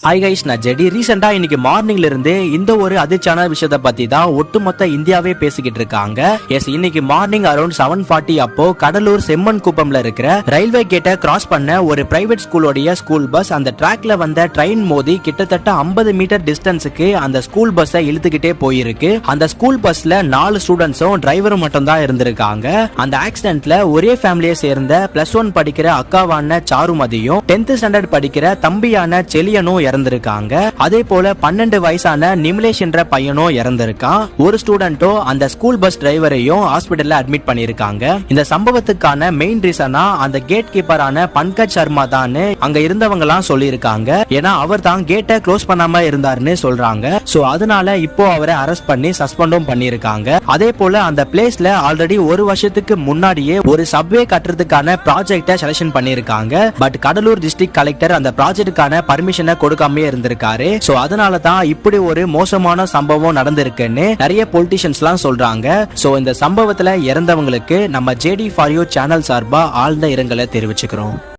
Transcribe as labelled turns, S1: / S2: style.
S1: Hi guys, நான் JD. ரீசெண்டா இன்னைக்கு மார்னிங்ல இருந்து இந்த ஒரு அதிர்ச்சியான விஷயத்தை பத்தி தான் ஒட்டுமொத்த இந்தியாவே பேசிக்கிட்டு இருக்காங்க. எஸ், இன்னைக்கு மார்னிங் அரௌண்ட் 7:40 அப்போ கடலூர் செம்மன் குப்பம்ல இருக்கிற ரயில்வே கேட்டை கிராஸ் பண்ண ஒரு பிரைவேட் ஸ்கூலோடைய ஸ்கூல் பஸ் அந்த டிராக்ல வந்த ட்ரெயின் மோதி கிட்டத்தட்ட 50 மீட்டர் டிஸ்டன்ஸுக்கு அந்த ஸ்கூல் பஸ்ஸை இழுத்துக்கிட்டே போயிருக்கு. அந்த ஸ்கூல் பஸ்ல 4 ஸ்டூடெண்ட்ஸும் டிரைவரும் மட்டும் தான் இருந்திருக்காங்க. அந்த ஆக்சிடென்ட்ல ஒரே ஃபேமிலியை சேர்ந்த +1 படிக்கிற அக்காவான சாருமதியும் 10th ஸ்டாண்டர்ட் படிக்கிற தம்பியான செலியனும் இறந்திருக்காங்க. அதே போல 12 வயசான நிமிலேஷ் என்ற பையனும் இறந்திருக்கான். ஒரு ஸ்டூடெண்டோ அந்த ஸ்கூல் பஸ் டிரைவரையும் ஹாஸ்பிடல்ல அட்மிட் பண்ணிருக்காங்க. இந்த சம்பவத்துக்கான மெயின் ரீசனா அந்த கேட் கீப்பரான பங்கஜ் சர்மா தான் அங்க இருந்தவங்க எல்லாம் சொல்லியிருக்காங்க. ஏன்னா அவர் தான் கேட்டை க்ளோஸ் பண்ணாம இருந்தாருன்னு சொல்றாங்க. சோ அதனால இப்போ அவரை அரெஸ்ட் பண்ணி சஸ்பெண்டும் பண்ணிருக்காங்க. அதே போல அந்த பிளேஸ்ல ஆல்ரெடி ஒரு வருஷத்துக்கு முன்னாடியே ஒரு சப்வே கட்டுறதுக்கான ப்ராஜெக்டை செலக்ஷன் பண்ணிருக்காங்க. பட் கடலூர் டிஸ்ட்ரிக்ட் கலெக்டர் அந்த ப்ராஜெக்டுக்கான பர்மிஷனை கொடுக்காம இருந்திருக்காரு. சோ அதனால தான் இப்படி ஒரு மோசமான சம்பவம் நடந்திருக்குன்னு நிறைய பொலிட்டிஷியன்ஸ் எல்லாம் சொல்றாங்க. சோ இந்த சம்பவத்துல இறந்தவங்களுக்கு நம்ம ஜேடி ஃபார் யூ சேனல் சார்பா ஆழ்ந்த இரங்கலை தெரிவிச்சுக்கிறோம்.